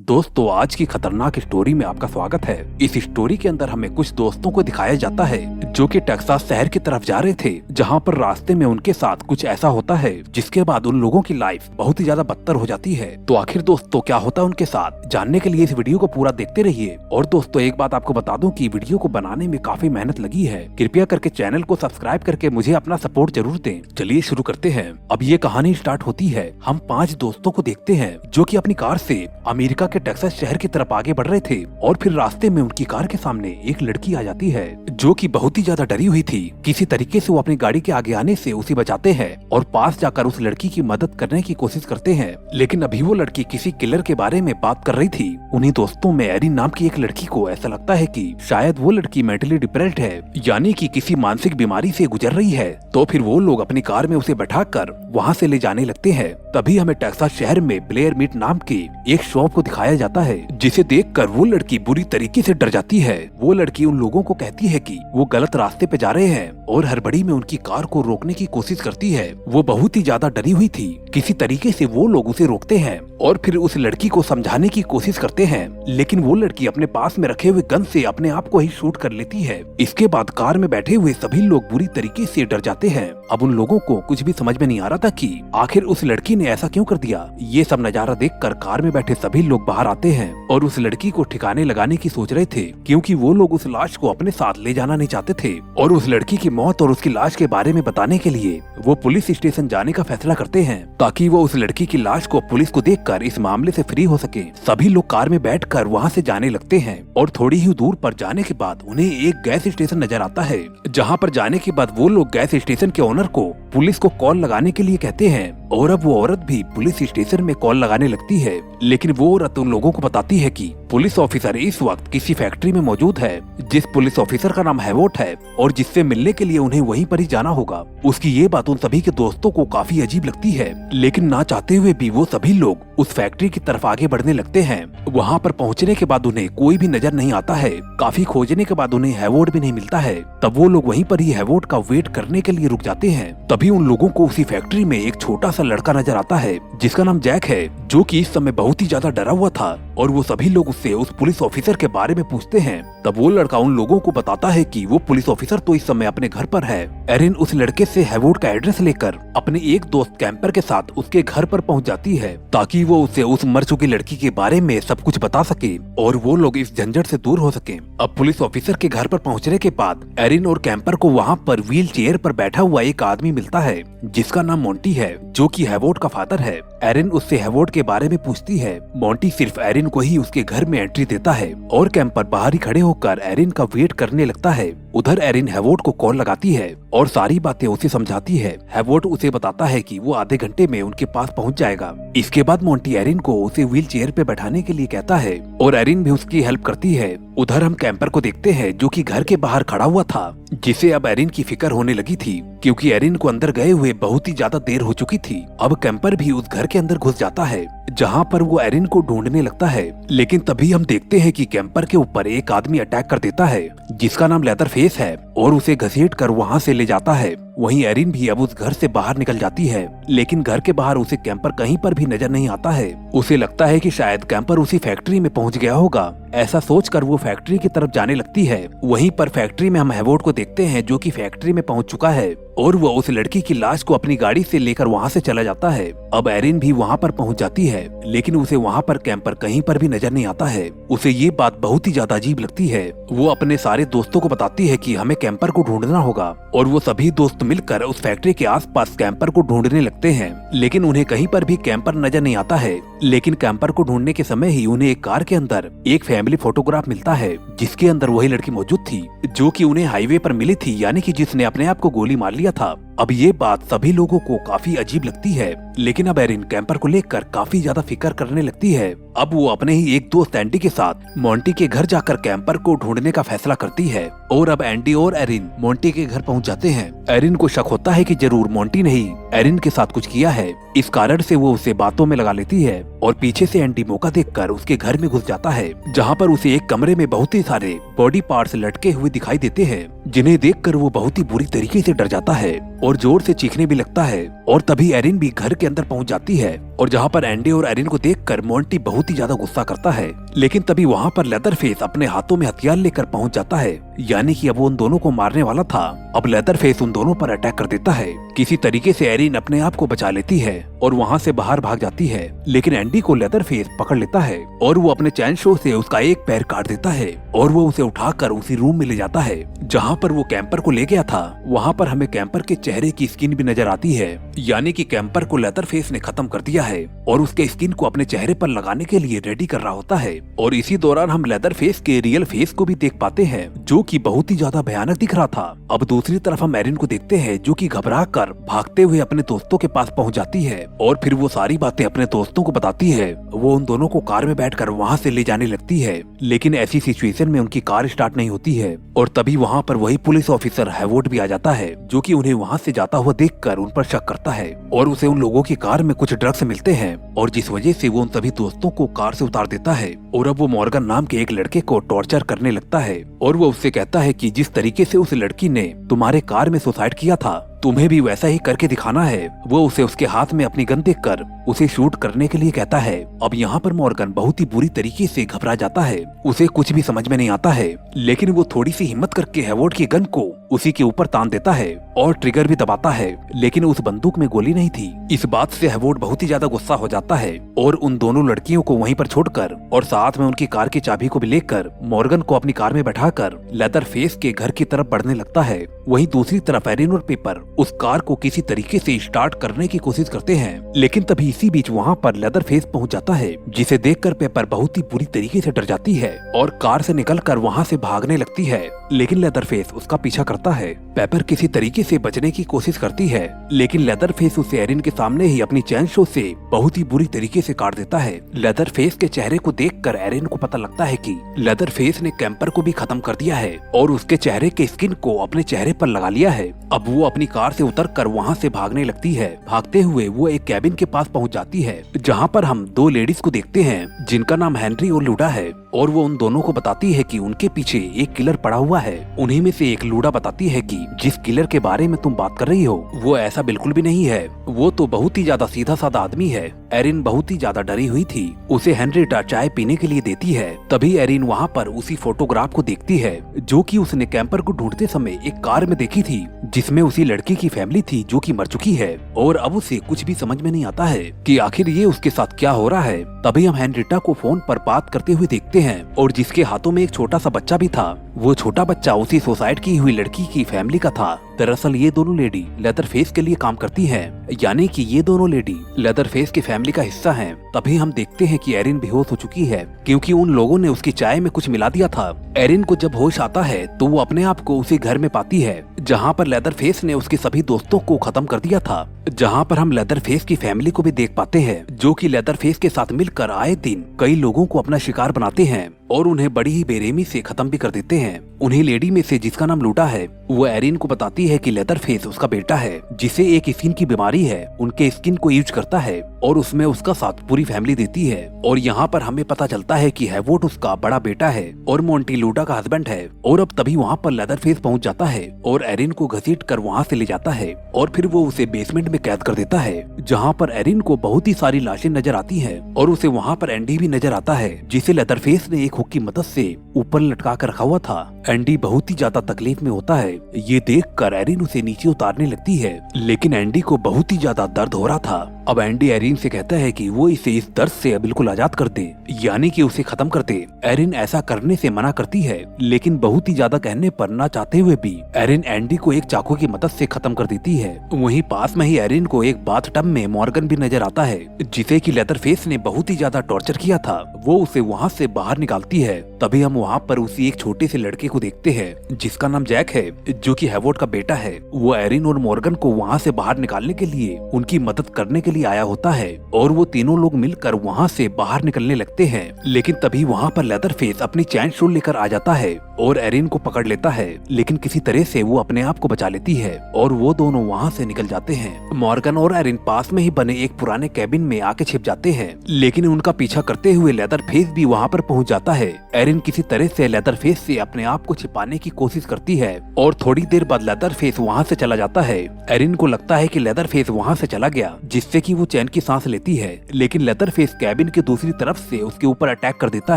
दोस्तों, आज की खतरनाक स्टोरी में आपका स्वागत है। इस स्टोरी के अंदर हमें कुछ दोस्तों को दिखाया जाता है जो कि टेक्सास शहर की तरफ जा रहे थे, जहां पर रास्ते में उनके साथ कुछ ऐसा होता है जिसके बाद उन लोगों की लाइफ बहुत ही ज्यादा बदतर हो जाती है। तो आखिर दोस्तों क्या होता है उनके साथ, जानने के लिए इस वीडियो को पूरा देखते रहिए। और दोस्तों एक बात आपको बता दूं कि वीडियो को बनाने में काफी मेहनत लगी है। कृपया करके चैनल को सब्सक्राइब करके मुझे अपना सपोर्ट जरूर दें। चलिए शुरू करते हैं। अब ये कहानी स्टार्ट होती है। हम 5 दोस्तों को देखते हैं जो कि अपनी कार से अमेरिका के टेक्सास शहर की तरफ आगे बढ़ रहे थे और फिर रास्ते में उनकी कार के सामने एक लड़की आ जाती है जो कि बहुत ही ज्यादा डरी हुई थी। किसी तरीके से वो अपनी गाड़ी के आगे आने से उसे बचाते हैं और पास जाकर उस लड़की की मदद करने की कोशिश करते हैं। लेकिन अभी वो लड़की किसी किलर के बारे में बात कर रही थी। उन्हीं दोस्तों में एरिन नाम की एक लड़की को ऐसा लगता है कि शायद वो लड़की मेंटली डिप्रेस्ड है, यानी कि किसी मानसिक बीमारी से गुजर रही है। तो फिर वो लोग अपनी कार में उसे बैठाकर वहाँ से ले जाने लगते हैं। तभी हमें टेक्सास शहर में ब्लेयर मीट नाम की एक शॉप को दिखाया जाता है, जिसे देखकर वो लड़की बुरी तरीके से डर जाती है। वो लड़की उन लोगों को कहती है कि वो गलत रास्ते पे जा रहे हैं और हड़बड़ी में उनकी कार को रोकने की कोशिश करती है। वो बहुत ही ज्यादा डरी हुई थी। किसी तरीके से वो लोग उसे रोकते हैं और फिर उस लड़की को समझाने की कोशिश करते हैं, लेकिन वो लड़की अपने पास में रखे हुए गन से अपने आप को ही शूट कर लेती है। इसके बाद कार में बैठे हुए सभी लोग बुरी तरीके से डर जाते हैं। अब उन लोगों को कुछ भी समझ में नहीं आ रहा था कि आखिर उस लड़की ने ऐसा क्यों कर दिया। ये सब नजारा देखकर कार में बैठे सभी लोग बाहर आते हैं और उस लड़की को ठिकाने लगाने की सोच रहे थे, क्योंकि वो लोग उस लाश को अपने साथ ले जाना नहीं चाहते थे। और उस लड़की की मौत और उसकी लाश के बारे में बताने के लिए वो पुलिस स्टेशन जाने का फैसला करते हैं, ताकि वो उस लड़की की लाश को पुलिस को देखकर इस मामले से फ्री हो सके। सभी लोग कार में बैठकर वहाँ से जाने लगते हैं और थोड़ी ही दूर पर जाने के बाद उन्हें एक गैस स्टेशन नजर आता है, जहाँ पर जाने के बाद वो लोग गैस स्टेशन के ओनर को पुलिस को कॉल लगाने के लिए कहते हैं। और अब वो औरत भी पुलिस स्टेशन में कॉल लगाने लगती है, लेकिन वो औरत उन लोगों को बताती है कि पुलिस ऑफिसर इस वक्त किसी फैक्ट्री में मौजूद है, जिस पुलिस ऑफिसर का नाम हैवोट है, और जिससे मिलने के लिए उन्हें वहीं पर ही जाना होगा। उसकी ये बात उन सभी के दोस्तों को काफी अजीब लगती है, लेकिन ना चाहते हुए भी वो सभी लोग उस फैक्ट्री की तरफ आगे बढ़ने लगते हैं। वहाँ पर पहुँचने के बाद उन्हें कोई भी नजर नहीं आता है। काफी खोजने के बाद उन्हें हैवोट भी नहीं मिलता है। तब वो लोग वहीं पर ही हैवोट का वेट करने के लिए रुक जाते हैं। तभी उन लोगों को उसी फैक्ट्री में एक छोटा सा लड़का नजर आता है जिसका नाम जैक है, जो कि इस समय बहुत ही ज्यादा डरा हुआ था। और वो सभी लोग उससे उस पुलिस ऑफिसर के बारे में पूछते हैं। तब वो लड़का उन लोगों को बताता है कि वो पुलिस ऑफिसर तो इस समय अपने घर पर है। एरिन उस लड़के से हैवोट का एड्रेस लेकर अपने एक दोस्त कैंपर के साथ उसके घर पर पहुंच जाती है, ताकि वो उसे उस मर चुकी लड़की के बारे में सब कुछ बता सके और वो लोग इस झंझट से दूर हो सके। अब पुलिस ऑफिसर के घर पर पहुंचने के बाद एरिन और कैंपर को वहाँ पर व्हील चेयर पर बैठा हुआ एक आदमी मिलता है जिसका नाम मोंटी है, जो कि हैवोट का फादर है। एरिन उससे हैवोट के बारे में पूछती है। मोंटी सिर्फ एरिन को ही उसके घर में एंट्री देता है और कैंपर बाहर ही खड़े होकर एरिन का वेट करने लगता है। उधर एरिन हैवोट को कॉल लगाती है और सारी बातें उसे समझाती है। हैवोट उसे बताता है कि वो आधे घंटे में उनके पास पहुंच जाएगा। इसके बाद मोंटी एरिन को उसे व्हील चेयर पे बैठाने के लिए कहता है और एरिन भी उसकी हेल्प करती है। उधर हम कैंपर को देखते हैं जो कि घर के बाहर खड़ा हुआ था, जिसे अब एरिन की फिक्र होने लगी थी, क्योंकि एरिन को अंदर गए हुए बहुत ही ज्यादा देर हो चुकी थी। अब कैंपर भी उस घर के अंदर घुस जाता है, जहाँ पर वो एरिन को ढूंढने लगता है। लेकिन तभी हम देखते हैं कि कैंपर के ऊपर एक आदमी अटैक कर देता है जिसका नाम लेदर फेस है और उसे घसीट कर वहाँ से ले जाता है। वहीं एरिन भी अब उस घर से बाहर निकल जाती है, लेकिन घर के बाहर उसे कैंपर कहीं पर भी नजर नहीं आता है। उसे लगता है कि शायद कैंपर उसी फैक्ट्री में पहुंच गया होगा। ऐसा सोचकर वो फैक्ट्री की तरफ जाने लगती है। वहीं पर फैक्ट्री में हम हैवोट को देखते हैं जो कि फैक्ट्री में पहुंच चुका है और वो उस लड़की की लाश को अपनी गाड़ी से लेकर वहाँ से चला जाता है। अब एरिन भी वहाँ पर पहुँच जाती है, लेकिन उसे वहाँ पर कैंपर कहीं पर भी नजर नहीं आता है। उसे ये बात बहुत ही ज्यादा अजीब लगती है। वो अपने सारे दोस्तों को बताती है कि हमें कैंपर को ढूंढना होगा और वो सभी दोस्त मिलकर उस फैक्ट्री के आसपास कैंपर को ढूंढने लगते हैं, लेकिन उन्हें कहीं पर भी कैंपर नजर नहीं आता है। लेकिन कैंपर को ढूंढने के समय ही उन्हें एक कार के अंदर एक फैमिली फोटोग्राफ मिलता है, जिसके अंदर वही लड़की मौजूद थी जो कि उन्हें हाईवे पर मिली थी, यानी कि जिसने अपने आप को गोली मार लिया था। अब ये बात सभी लोगों को काफी अजीब लगती है, लेकिन अब एरिन कैंपर को लेकर काफी ज्यादा फिक्र करने लगती है। अब वो अपने ही एक दोस्त एंडी के साथ मोंटी के घर जाकर कैंपर को ढूंढने का फैसला करती है और अब एंडी और एरिन मोंटी के घर पहुंच जाते हैं। एरिन को शक होता है कि जरूर मोंटी ने ही एरिन के साथ कुछ किया है। इस कारण से वो उसे बातों में लगा लेती है और पीछे से एंडी मौका देखकर उसके घर में घुस जाता है, जहाँ पर उसे एक कमरे में बहुत ही सारे बॉडी पार्ट्स लटके हुए दिखाई देते हैं, जिन्हें देखकर वो बहुत ही बुरी तरीके से डर जाता है और जोर से चीखने भी लगता है। और तभी एरिन भी घर के अंदर पहुंच जाती है और जहां पर एंडी और एरिन को देखकर मोंटी बहुत ही ज्यादा गुस्सा करता है। लेकिन तभी वहां पर लेदरफेस अपने हाथों में हथियार लेकर पहुंच जाता है, यानी कि अब वो उन दोनों को मारने वाला था। अब लेदरफेस उन दोनों पर अटैक कर देता है। किसी तरीके से एरिन अपने आप को बचा लेती है और वहां से बाहर भाग जाती है, लेकिन एंडी को लेदरफेस पकड़ लेता है और वो अपने चैन शो से उसका एक पैर काट देता है और वो उसे उठाकर उसी रूम में ले जाता है जहां पर वो कैंपर को ले गया था। वहां पर हमें कैंपर के चेहरे की स्किन भी नजर आती है, यानी कि कैंपर को लेदरफेस ने खत्म कर दिया है और उसके स्किन को अपने चेहरे पर लगाने के लिए रेडी कर रहा होता है। और इसी दौरान हम लेदरफेस के रियल फेस को भी देख पाते हैं, जो कि बहुत ही ज्यादा भयानक दिख रहा था। अब दूसरी तरफ हम एरिन को देखते हैं, जो कि घबरा कर भागते हुए अपने दोस्तों के पास पहुंच जाती है और फिर वो सारी बातें अपने दोस्तों को बताती है। वो उन दोनों को कार में बैठकर वहां से ले जाने लगती है, लेकिन ऐसी सिचुएशन में उनकी कार स्टार्ट नहीं होती है और तभी वहां पर वही पुलिस ऑफिसर हैवोड भी आ जाता है, जो कि उन्हें वहां से जाता हुआ देखकर उन पर शक करता है और उसे उन लोगों की कार में कुछ ड्रग्स मिलते हैं और जिस वजह से वो उन सभी दोस्तों को कार से उतार देता है। और अब वो मॉर्गन नाम के एक लड़के को टॉर्चर करने लगता है और वो उससे कहता है कि जिस तरीके से उस लड़की ने तुम्हारे कार में सुसाइड किया था, तुम्हें भी वैसा ही करके दिखाना है। वो उसे उसके हाथ में अपनी गन देखकर उसे शूट करने के लिए कहता है। अब यहाँ पर मॉर्गन बहुत ही बुरी तरीके से घबरा जाता है, उसे कुछ भी समझ में नहीं आता है, लेकिन वो थोड़ी सी हिम्मत करके हैवोड की गन को उसी के ऊपर तान देता है और ट्रिगर भी दबाता है, लेकिन उस बंदूक में गोली नहीं थी। इस बात से हैवोड बहुत ही ज्यादा गुस्सा हो जाता है और उन दोनों लड़कियों को वहीं पर छोड़कर और साथ में उनकी कार की चाबी को भी लेकर मॉर्गन को अपनी कार में बैठाकर लेदरफेस के घर की तरफ बढ़ने लगता है। वहीं दूसरी तरफ एरिन और पेपर उस कार को किसी तरीके से स्टार्ट करने की कोशिश करते हैं, लेकिन तभी इसी बीच वहां पर लेदरफेस पहुंच जाता है, जिसे देखकर पेपर बहुत ही बुरी तरीके से डर जाती है और कार से निकलकर वहां से भागने लगती है, लेकिन लेदरफेस उसका पीछा करता है। पेपर किसी तरीके से बचने की कोशिश करती है, लेकिन लेदरफेस उसे एरिन के सामने ही अपनी चैन शो से बहुत ही बुरी तरीके से काट देता है। लेदरफेस के चेहरे को देखकर एरिन को पता लगता है कि लेदरफेस ने कैंपर को भी खत्म कर दिया है और उसके चेहरे के स्किन को अपने चेहरे पर लगा लिया है। अब वो अपनी कार से उतरकर वहां से भागने लगती है। भागते हुए वो एक कैबिन के पास पहुंच जाती है, जहां पर हम दो लेडीज को देखते हैं जिनका नाम हेनरी और लूडा है, और वो उन दोनों को बताती है कि उनके पीछे एक किलर पड़ा हुआ है। उन्हीं में से एक लूडा बताती है कि जिस किलर के बारे में तुम बात कर रही हो वो ऐसा बिल्कुल भी नहीं है, वो तो बहुत ही ज्यादा सीधा साधा आदमी है। एरिन बहुत ही ज्यादा डरी हुई थी। उसे हेनरीटा चाय पीने के लिए देती है। तभी एरिन वहाँ पर उसी फोटोग्राफ को देखती है जो कि उसने कैंपर को ढूंढते समय एक कार में देखी थी, जिसमें उसी लड़की की फैमिली थी जो कि मर चुकी है। और अब उसे कुछ भी समझ में नहीं आता है कि आखिर ये उसके साथ क्या हो रहा है। तभी हम हेनरीटा को फोन पर बात करते हुए देखते हैं और जिसके हाथों में एक छोटा सा बच्चा भी था, वो छोटा बच्चा उसी सुसाइड की हुई लड़की की फैमिली का था। दरअसल ये दोनों लेडी लेदरफेस के लिए काम करती हैं, यानी कि ये दोनों लेडी लेदरफेस की फैमिली का हिस्सा हैं। तभी हम देखते हैं कि एरिन बेहोश हो चुकी है क्योंकि उन लोगों ने उसकी चाय में कुछ मिला दिया था। एरिन को जब होश आता है तो वो अपने आप को उसी घर में पाती है जहाँ पर लेदरफेस ने उसके सभी दोस्तों को खत्म कर दिया था। जहाँ पर हम लेदरफेस की फैमिली को भी देख पाते हैं जो कि लेदरफेस के साथ मिलकर आए दिन कई लोगों को अपना शिकार बनाते हैं और उन्हें बड़ी ही बेरहमी से खत्म भी कर देते हैं। उन्हीं लेडी में से जिसका नाम लूटा है, वो एरिन को बताती है कि लेदरफेस उसका बेटा है जिसे एक स्किन की बीमारी है, उनके स्किन को यूज करता है और उसमें उसका साथ पूरी फैमिली देती है। और यहाँ पर हमें पता चलता है कि हैवोड उसका बड़ा बेटा है और मोंटी लूटा का हस्बैंड है। और अब तभी वहाँ पर लेदरफेस पहुँच जाता है और एरिन को घसीट कर वहाँ से ले जाता है और फिर वो उसे बेसमेंट में कैद कर देता है, जहाँ पर एरिन को बहुत ही सारी लाशें नजर आती है और उसे वहाँ पर एंडी भी नजर आता है जिसे लेदरफेस ने एक हुक की मदद से ऊपर लटका कर रखा हुआ था। एंडी बहुत ही ज्यादा तकलीफ में होता है। ये देखकर एरिन उसे नीचे उतारने लगती है, लेकिन एंडी को बहुत ही ज्यादा दर्द हो रहा था। अब एंडी एरिन से कहता है कि वो इसे इस दर्द से बिल्कुल आजाद कर दे, यानी कि उसे खत्म कर दे। एरिन ऐसा करने से मना करती है, लेकिन बहुत ही ज्यादा कहने पर ना चाहते हुए भी एरिन एंडी को एक चाकू की मदद से खत्म कर देती है। वहीं पास में ही एरिन को एक बाथटब में मॉर्गन भी नजर आता है जिसे कि लेदरफेस ने बहुत ही ज्यादा टॉर्चर किया था। वो उसे वहाँ से बाहर निकालती है। तभी हम वहाँ पर उसी एक छोटे से लड़के को देखते हैं जिसका नाम जैक है, जो कि हैवोड का बेटा है। वो एरिन और मॉर्गन को वहाँ से बाहर निकालने के लिए उनकी मदद करने के लिए आया होता है और वो तीनों लोग मिलकर वहाँ से बाहर निकलने लगते हैं। लेकिन तभी वहाँ पर लेदरफेस अपनी चैन शूल लेकर आ जाता है और एरिन को पकड़ लेता है, लेकिन किसी तरह से वो अपने आप को बचा लेती है और वो दोनों वहाँ से निकल जाते हैं। मॉर्गन और एरिन पास में ही बने एक पुराने कैबिन में आके छिप जाते हैं, लेकिन उनका पीछा करते हुए लेदरफेस भी वहाँ पर पहुँच जाता है। एरिन किसी तरह से लेदरफेस से अपने आप को छिपाने की कोशिश करती है और थोड़ी देर बाद लेदरफेस वहाँ से चला जाता है। एरिन को लगता है कि लेदरफेस वहाँ से चला गया, जिससे कि वो चैन की सांस लेती है, लेकिन लेदरफेस कैबिन के दूसरी तरफ से उसके ऊपर अटैक कर देता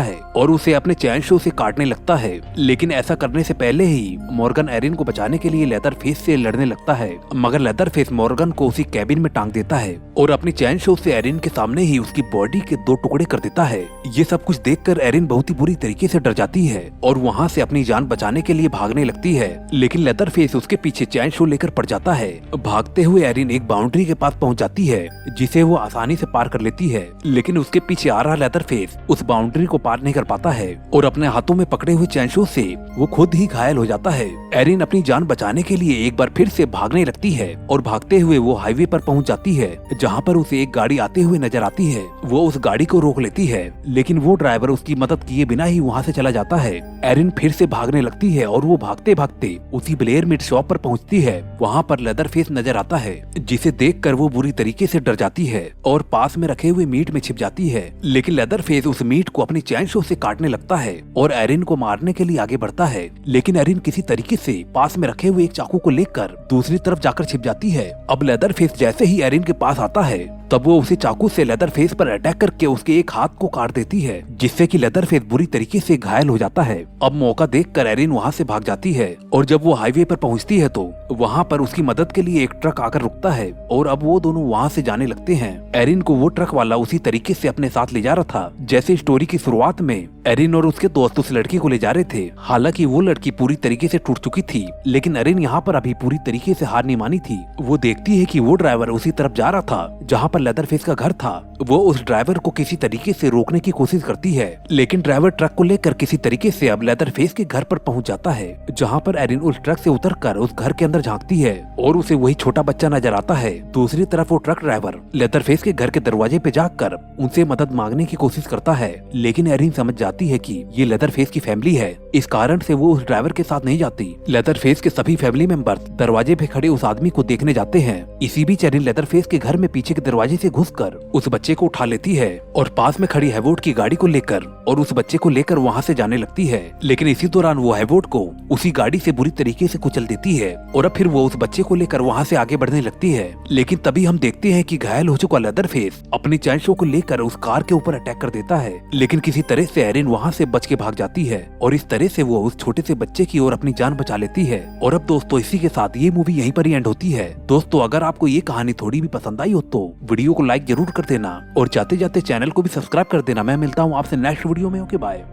है और उसे अपने चैन शो से काटने लगता है। लेकिन ऐसा करने से पहले ही मॉर्गन एरिन को बचाने के लिए लेदरफेस से लड़ने लगता है, मगर लेदरफेस मॉर्गन को उसी कैबिन में टांग देता है और अपनी चैन शो से एरिन के सामने ही उसकी बॉडी के 2 टुकड़े कर देता है। ये सब कुछ देखकर एरिन बहुत ही बुरी तरीके से डर जाती है और वहाँ से अपनी जान बचाने के लिए भागने लगती है, लेकिन लेदरफेस उसके पीछे चैन शो लेकर पड़ जाता है। भागते हुए एरिन एक बाउंड्री के पास पहुँच जाती है, जिसे वो आसानी से पार कर लेती है, लेकिन उसके पीछे आ रहा लेदरफेस उस बाउंड्री को पार नहीं कर पाता है और अपने हाथों में पकड़े हुए चैन शो से वो खुद ही घायल हो जाता है। एरिन अपनी जान बचाने के लिए एक बार फिर से भागने लगती है और भागते हुए वो हाईवे पर पहुंच जाती है, जहां पर उसे एक गाड़ी आते हुए नजर आती है। वो उस गाड़ी को रोक लेती है, लेकिन वो ड्राइवर उसकी मदद किए बिना ही वहां से चला जाता है। एरिन फिर से भागने लगती है और वो भागते भागते उसी ब्लेयर मीट शॉप पर पहुंचती है। वहां पर लेदरफेस नजर आता है, जिसे देखकर वो बुरी तरीके से डर जाती है और पास में रखे हुए मीट में छिप जाती है, लेकिन लेदरफेस उस मीट को अपनी चैन शो से काटने लगता है और एरिन को मारने के लिए आगे बढ़ता है, लेकिन एरिन किसी तरीके से पास में रखे हुए एक चाकू को लेकर दूसरी तरफ जाकर छिप जाती है। अब लेदरफेस जैसे ही एरिन के पास आता है, तब वो उसे चाकू से लेदरफेस पर अटैक करके उसके एक हाथ को काट देती है, जिससे कि लेदरफेस बुरी तरीके से घायल हो जाता है। अब मौका देखकर एरिन वहाँ से भाग जाती है और जब वो हाईवे पर पहुँचती है तो वहाँ पर उसकी मदद के लिए एक ट्रक आकर रुकता है और अब वो दोनों वहाँ से जाने लगते हैं। एरिन को वो ट्रक वाला उसी तरीके से अपने साथ ले जा रहा था जैसे स्टोरी की शुरुआत में एरिन और उसके दोस्त उस लड़की को ले जा रहे थे। हालांकि वो लड़की पूरी तरीके से टूट चुकी थी, लेकिन एरिन यहाँ पर अभी पूरी तरीके से हार नहीं मानी थी। वो देखती है कि वो ड्राइवर उसी तरफ जा रहा था जहाँ पर लेदरफेस का घर था। वो उस ड्राइवर को किसी तरीके से रोकने की कोशिश करती है, लेकिन ड्राइवर ट्रक को लेकर किसी तरीके से अब लेदरफेस के घर पर पहुँच जाता है, जहाँ पर एरिन उस ट्रक से उतरकर उस घर के अंदर झांकती है और उसे वही छोटा बच्चा नजर आता है। दूसरी तरफ वो ट्रक ड्राइवर लेदरफेस के घर के दरवाजे पे जाकर उनसे मदद मांगने की कोशिश करता है, लेकिन एरिन समझ जाती है कि ये लेदरफेस की फैमिली है, इस कारण से वो उस ड्राइवर के साथ नहीं जाती। लेदरफेस के सभी फैमिली मेंबर दरवाजे पे खड़े उस आदमी को देखने जाते हैं। इसी बीच एरिन लेदरफेस के घर में पीछे के दरवाजे से घुसकर उस बच्चे को उठा लेती है और पास में खड़ी हैवोड की गाड़ी को लेकर और उस बच्चे को लेकर वहाँ से जाने लगती है, लेकिन इसी दौरान वो हैवोड को उसी गाड़ी से बुरी तरीके से कुचल देती है और अब फिर वो उस बच्चे को लेकर वहाँ से आगे बढ़ने लगती है। लेकिन तभी हम देखते हैं कि घायल हो चुका लेदरफेस अपनी चैन शो को लेकर उस कार के ऊपर अटैक कर देता है, लेकिन किसी तरह से एरिन वहाँ से बच के भाग जाती है और इस तरह से वो उस छोटे से बच्चे की ओर अपनी जान बचा लेती है। और अब दोस्तों इसी के साथ ये मूवी यहीं पर ही एंड होती है। दोस्तों अगर आपको ये कहानी थोड़ी भी पसंद आई हो तो वीडियो को लाइक जरूर कर देना और जाते जाते चैनल को भी सब्सक्राइब कर देना। मैं मिलता हूँ आपसे नेक्स्ट वीडियो में। Okay bye.